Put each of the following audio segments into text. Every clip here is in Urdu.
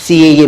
CAA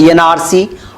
NRC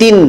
3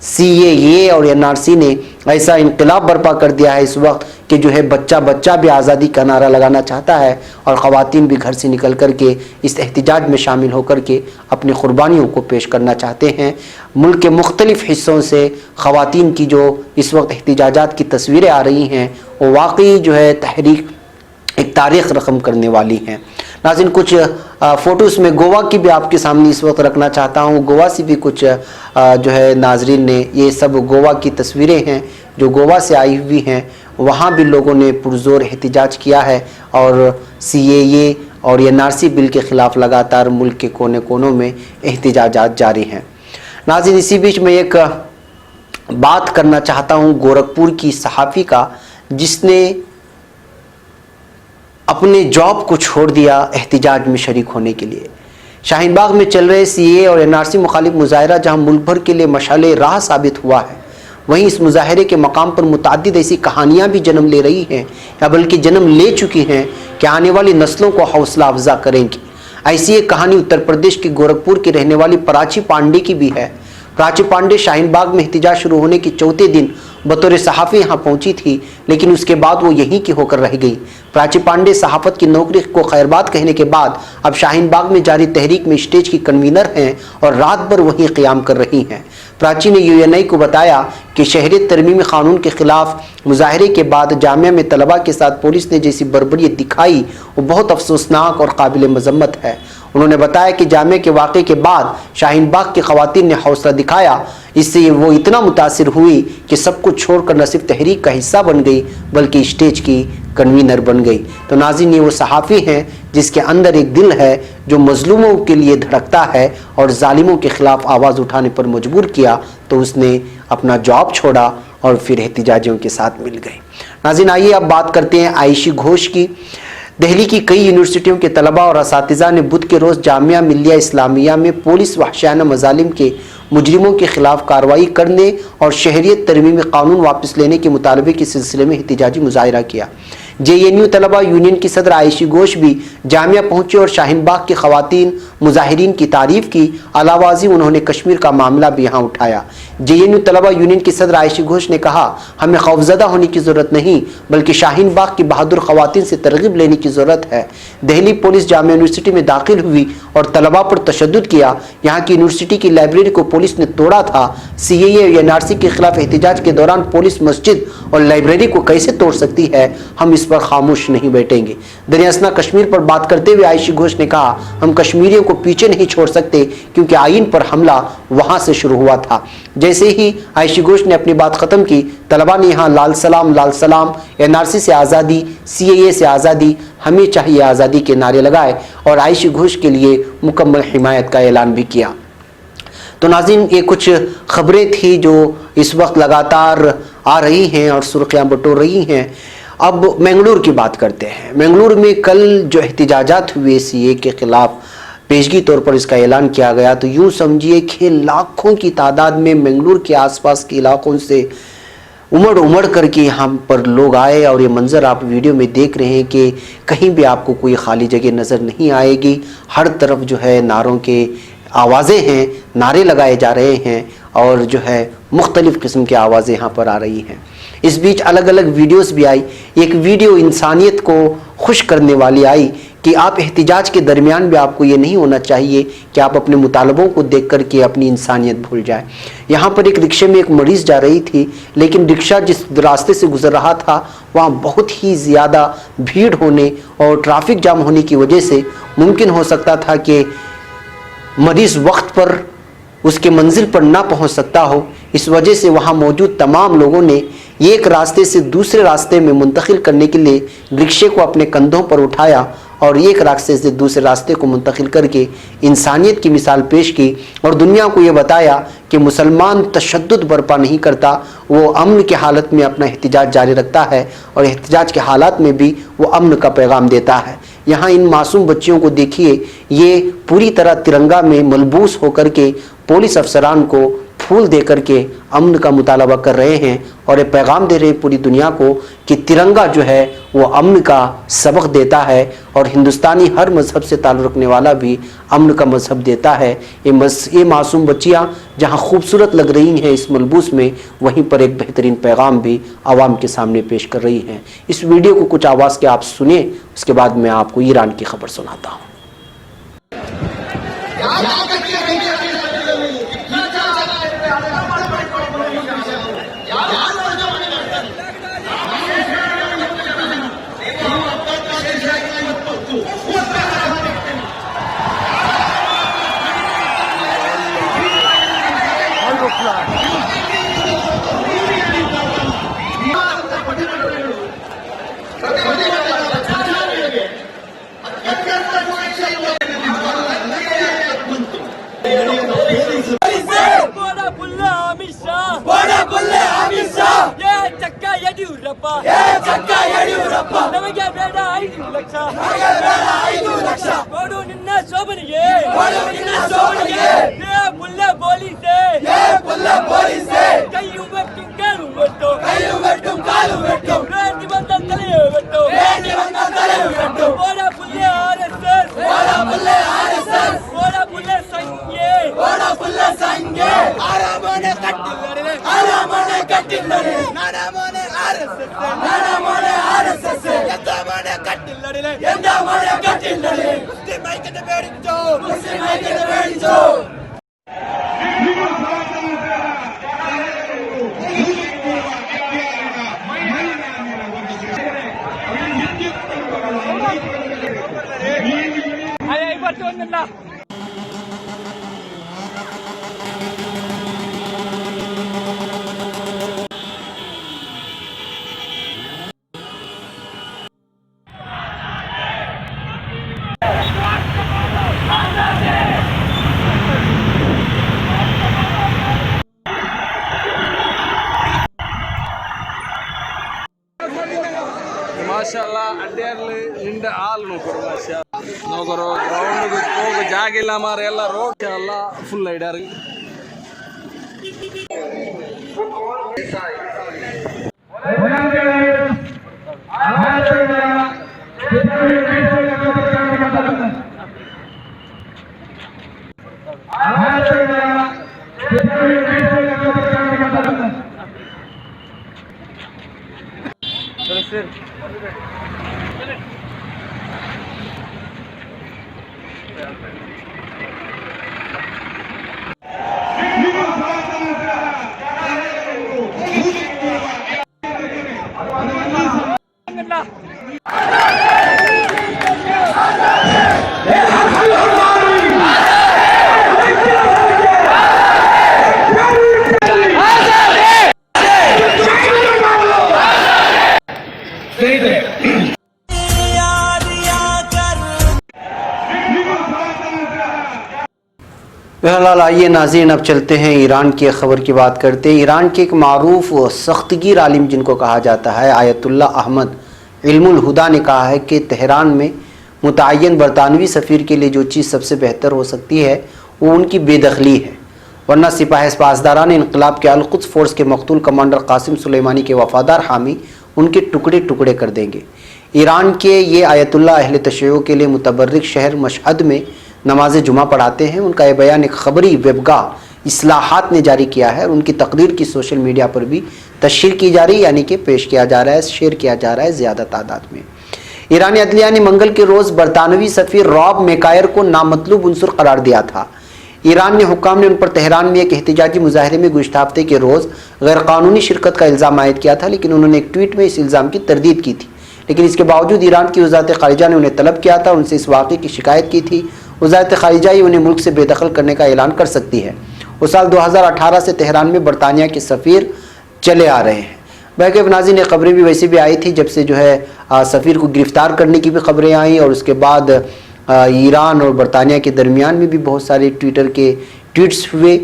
CAA اور NRC نے ایسا انقلاب برپا کر دیا ہے اس وقت کہ جو ہے بچہ بھی آزادی کا نعرہ لگانا چاہتا ہے اور خواتین بھی گھر سے نکل کر کے اس احتجاج میں شامل ہو کر کے اپنی قربانیوں کو پیش کرنا چاہتے ہیں۔ ملک کے مختلف حصوں سے خواتین کی جو اس وقت احتجاجات کی تصویریں آ رہی ہیں وہ واقعی جو ہے تحریک ایک تاریخ رقم کرنے والی ہیں۔ ناظرین، کچھ فوٹوز میں گوا کی بھی آپ کے سامنے اس وقت رکھنا چاہتا ہوں۔ گوا سے بھی کچھ جو ہے ناظرین نے، یہ سب گوا کی تصویریں ہیں جو گوا سے آئی ہوئی ہیں، وہاں بھی لوگوں نے پرزور احتجاج کیا ہے اور CAA اور NRC بل کے خلاف لگاتار ملک کے کونے کونوں میں احتجاجات جاری ہیں۔ ناظرین، اسی بیچ میں ایک بات کرنا چاہتا ہوں گورکھپور کی صحافی کا، جس نے اپنے جاب کو چھوڑ دیا احتجاج میں شریک ہونے کے لیے۔ شاہین باغ میں چل رہے CAA اور NRC مخالف مظاہرہ جہاں ملک بھر کے لیے مشعل راہ ثابت ہوا ہے، وہیں اس مظاہرے کے مقام پر متعدد ایسی کہانیاں بھی جنم لے رہی ہیں یا بلکہ جنم لے چکی ہیں کہ آنے والی نسلوں کو حوصلہ افزا کریں گی۔ ایسی ایک کہانی اتر پردیش کی گورکھپور کی رہنے والی پراچی پانڈے کی بھی ہے۔ پراچی پانڈے شاہین باغ میں احتجاج شروع ہونے کے چوتھے دن بطور صحافی یہاں پہنچی تھی، لیکن اس کے بعد وہ یہیں کی ہو کر رہ گئی۔ پراچی پانڈے صحافت کی نوکری کو خیرباد کہنے کے بعد اب شاہین باغ میں جاری تحریک میں اسٹیج کی کنوینر ہیں اور رات بھر وہیں قیام کر رہی ہیں۔ پراچی نے UNI کو بتایا کہ شہریت ترمیمی قانون کے خلاف مظاہرے کے بعد جامعہ میں طلباء کے ساتھ پولیس نے جیسی بربریت دکھائی وہ بہت افسوسناک اور قابل مذمت ہے۔ انہوں نے بتایا کہ جامعہ کے واقعے کے بعد شاہین باغ کی خواتین نے حوصلہ دکھایا، اس سے وہ اتنا متاثر ہوئی کہ سب کچھ چھوڑ کر نہ صرف تحریک کا حصہ بن گئی بلکہ اسٹیج کی کنوینر بن گئی۔ تو ناظرین، یہ وہ صحافی ہیں جس کے اندر ایک دل ہے جو مظلوموں کے لیے دھڑکتا ہے اور ظالموں کے خلاف آواز اٹھانے پر مجبور کیا تو اس نے اپنا جاب چھوڑا اور پھر احتجاجیوں کے ساتھ مل گئی۔ ناظرین، آئیے اب بات کرتے ہیں عائشی گھوش کی۔ دہلی کی کئی یونیورسٹیوں کے طلباء اور اساتذہ نے بدھ کے روز جامعہ ملیہ اسلامیہ میں پولیس وحشیانہ مظالم کے مجرموں کے خلاف کارروائی کرنے اور شہریت ترمیمی قانون واپس لینے کے مطالبے کے سلسلے میں احتجاجی مظاہرہ کیا۔ JNU طلباء یونین کی صدر عائشی گھوش بھی جامعہ پہنچے اور شاہین باغ کی خواتین مظاہرین کی تعریف کی، علاوہ ازیں انہوں نے کشمیر کا معاملہ بھی یہاں اٹھایا۔ JNU طلباء یونین کی صدر عائشی گھوش نے کہا، ہمیں خوفزدہ ہونے کی ضرورت نہیں بلکہ شاہین باغ کی بہادر خواتین سے ترغیب لینے کی ضرورت ہے۔ دہلی پولیس جامعہ یونیورسٹی میں داخل ہوئی اور طلباء پر تشدد کیا۔ یہاں کی یونیورسٹی کی لائبریری کو پولیس نے توڑا تھا۔ CAA اور NRC کے خلاف احتجاج کے دوران پولیس مسجد اور لائبریری کو کیسے توڑ سکتی ہے؟ ہم اس پر خاموش نہیں بیٹھیں گے۔ دریاسنا کشمیر پر بات کرتے ہوئے عائشی گھوش نے کہا، ہم کشمیریوں کو پیچھے نہیں چھوڑ سکتے کیونکہ آئین پر حملہ وہاں سے شروع ہوا تھا۔ جیسے ہی عائشی گھوش نے اپنی بات ختم کی، طلباء نے یہاں لال سلام لال سلام، NRC سے آزادی، CAA سے آزادی، ہمیں چاہیے آزادی کے نعرے لگائے اور عائشی گھوش کے لیے مکمل حمایت کا اعلان بھی کیا۔ تو ناظرین، یہ کچھ خبریں تھیں جو اس وقت لگاتار آ رہی ہیں اور سرخیاں بٹور رہی ہیں۔ اب منگلور کی بات کرتے ہیں۔ منگلور میں کل جو احتجاجات ہوئے CAA کے خلاف، پیشگی طور پر اس کا اعلان کیا گیا، تو یوں سمجھیے کہ لاکھوں کی تعداد میں منگلور کے آس پاس کے علاقوں سے امڑ کر کے یہاں پر لوگ آئے اور یہ منظر آپ ویڈیو میں دیکھ رہے ہیں کہ کہیں بھی آپ کو کوئی خالی جگہ نظر نہیں آئے گی۔ ہر طرف جو ہے نعروں کے آوازیں ہیں، نعرے لگائے جا رہے ہیں اور جو ہے مختلف قسم کی آوازیں یہاں پر آ رہی ہیں۔ اس بیچ الگ الگ ویڈیوز بھی آئی۔ ایک ویڈیو انسانیت کو خوش کرنے والی آئی کہ آپ احتجاج کے درمیان بھی آپ کو یہ نہیں ہونا چاہیے کہ آپ اپنے مطالبوں کو دیکھ کر کے اپنی انسانیت بھول جائیں۔ یہاں پر ایک رکشے میں ایک مریض جا رہی تھی، لیکن رکشہ جس راستے سے گزر رہا تھا وہاں بہت ہی زیادہ بھیڑ ہونے اور ٹریفک جام ہونے کی وجہ سے ممکن ہو سکتا تھا کہ مریض وقت پر اس کے منزل پر نہ پہنچ سکتا ہو۔ اس وجہ سے وہاں موجود تمام لوگوں نے ایک راستے سے دوسرے راستے میں منتقل کرنے کے لیے رکشے کو اپنے کندھوں پر اٹھایا اور ایک راستے سے دوسرے راستے کو منتقل کر کے انسانیت کی مثال پیش کی اور دنیا کو یہ بتایا کہ مسلمان تشدد برپا نہیں کرتا، وہ امن کی حالت میں اپنا احتجاج جاری رکھتا ہے اور احتجاج کے حالات میں بھی وہ امن کا پیغام دیتا ہے۔ یہاں ان معصوم بچیوں کو دیکھیے، یہ پوری طرح ترنگا میں ملبوس ہو کر کے پولیس افسران کو پھول دے کر کے امن کا مطالبہ کر رہے ہیں اور یہ پیغام دے رہے ہیں پوری دنیا کو کہ ترنگا جو ہے وہ امن کا سبق دیتا ہے اور ہندوستانی ہر مذہب سے تعلق رکھنے والا بھی امن کا مذہب دیتا ہے۔ یہ معصوم بچیاں جہاں خوبصورت لگ رہی ہیں اس ملبوس میں، وہیں پر ایک بہترین پیغام بھی عوام کے سامنے پیش کر رہی ہیں۔ اس ویڈیو کو کچھ آواز کے آپ سنیں، اس کے بعد میں آپ کو ایران کی خبر سناتا ہوں۔ ನಮಗೆ ಬೇಡ 5 ಲಕ್ಷ ಕೊಡು ನಿನ್ನ ಶೋಭನಿಗೆ ಪುಲ್ಲ ಪೊಲೀಸೆ ಕೈಯು ಮೆಟ್ಟು ಕಾಲು ಮೆಟ್ಟು ರೇಟಿ ಬಂದ ತಲೆಯು ಮೆಟ್ಟು ಓಡ ಪುಲ್ಲೆ RSS ಓಡ ಪುಲ್ಲೆ ಸಂಖ್ಯೆ ಆರಾಮನೆ ಕಟ್ಟಿಲ್ಲಡೆ ನಾನಮನೆ RSS ಎಂದಮನೆ ಕಟ್ಟಿಲ್ಲಡೆ ಮುಸ್ಲಿಂ ಐಕ್ಯತೆ ಬೇಡಿದ್ದು ಮಾಶಾಲ್ಲ ಅಡ್ಡಿಯಲ್ಲಿ ನಿಂದ ಹಾಲು ನೋಡ್ಕೊಡು ಮಾಶಾ ನೋಗರು ಗ್ರೌಂಡ್ ಹೋಗೋ ಜಾಗ ಇಲ್ಲ ಮಾರ ಎಲ್ಲ ರೋಡ್ ಎಲ್ಲ ಫುಲ್ ಐಡಾರಿ بہرحال آئیے ناظرین اب چلتے ہیں ایران کی خبر کی بات کرتے ہیں۔ ایران کے ایک معروف سخت گیر عالم جن کو کہا جاتا ہے آیت اللہ احمد علم الہدا نے کہا ہے کہ تہران میں متعین برطانوی سفیر کے لیے جو چیز سب سے بہتر ہو سکتی ہے وہ ان کی بے دخلی ہے، ورنہ سپاہ پاسداران انقلاب کے القدس فورس کے مقتول کمانڈر قاسم سلیمانی کے وفادار حامی ان کے ٹکڑے ٹکڑے کر دیں گے۔ ایران کے یہ آیت اللہ اہل تشیع کے لیے متبرک شہر مشہد میں نماز جمعہ پڑھاتے ہیں۔ ان کا یہ بیان ایک خبری ویب گاہ اصلاحات نے جاری کیا ہے اور ان کی تقریر کی سوشل میڈیا پر بھی تشہیر کی جا رہی ہے، یعنی کہ پیش کیا جا رہا ہے، شیئر کیا جا رہا ہے زیادہ تعداد میں۔ ایرانی عدلیہ نے منگل کے روز برطانوی سفیر راب میکائر کو نامطلوب عنصر قرار دیا تھا۔ ایران نے حکام نے ان پر تہران میں ایک احتجاجی مظاہرے میں گزشتہ ہفتے کے روز غیر قانونی شرکت کا الزام عائد کیا تھا، لیکن انہوں نے ایک ٹویٹ میں اس الزام کی تردید کی تھی۔ لیکن اس کے باوجود ایران کی وزارت خارجہ نے انہیں طلب کیا تھا، ان سے اس واقعے کی شکایت کی تھی۔ وزارت خارجہ ہی انہیں ملک سے بے دخل کرنے کا اعلان کر سکتی ہے۔ وہ سال 2018 سے تہران میں برطانیہ کے سفیر چلے آ رہے ہیں۔ بلکہ ناظرین خبریں بھی ویسے بھی آئی تھی جب سے جو ہے سفیر کو گرفتار کرنے کی بھی خبریں آئیں، اور اس کے بعد ایران اور برطانیہ کے درمیان میں بھی بہت سارے ٹویٹر کے ٹویٹس ہوئے۔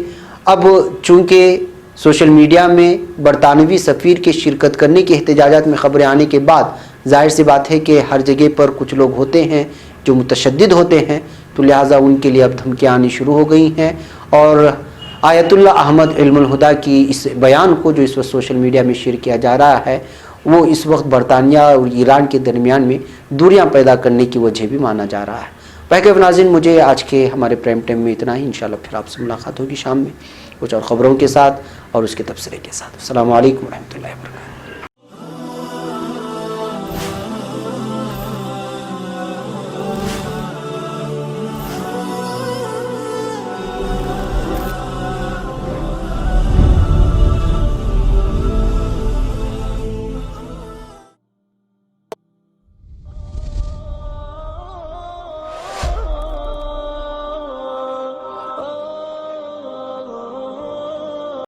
اب چونکہ سوشل میڈیا میں برطانوی سفیر کے شرکت کرنے کے احتجاجات میں خبریں آنے کے بعد ظاہر سی بات ہے کہ ہر جگہ پر کچھ لوگ ہوتے ہیں جو متشدد ہوتے ہیں، تو لہٰذا ان کے لیے اب دھمکیاں آنی شروع ہو گئی ہیں۔ اور آیت اللہ احمد علم الہدا کی اس بیان کو جو اس وقت سوشل میڈیا میں شیئر کیا جا رہا ہے وہ اس وقت برطانیہ اور ایران کے درمیان میں دوریاں پیدا کرنے کی وجہ بھی مانا جا رہا ہے۔ بہرکیف ناظرین، مجھے آج کے ہمارے پرائم ٹائم میں اتنا ہی، انشاءاللہ پھر آپ سے ملاقات ہوگی شام میں کچھ اور خبروں کے ساتھ اور اس کے تبصرے کے ساتھ۔ السلام علیکم ورحمۃ اللہ وبرکاتہ۔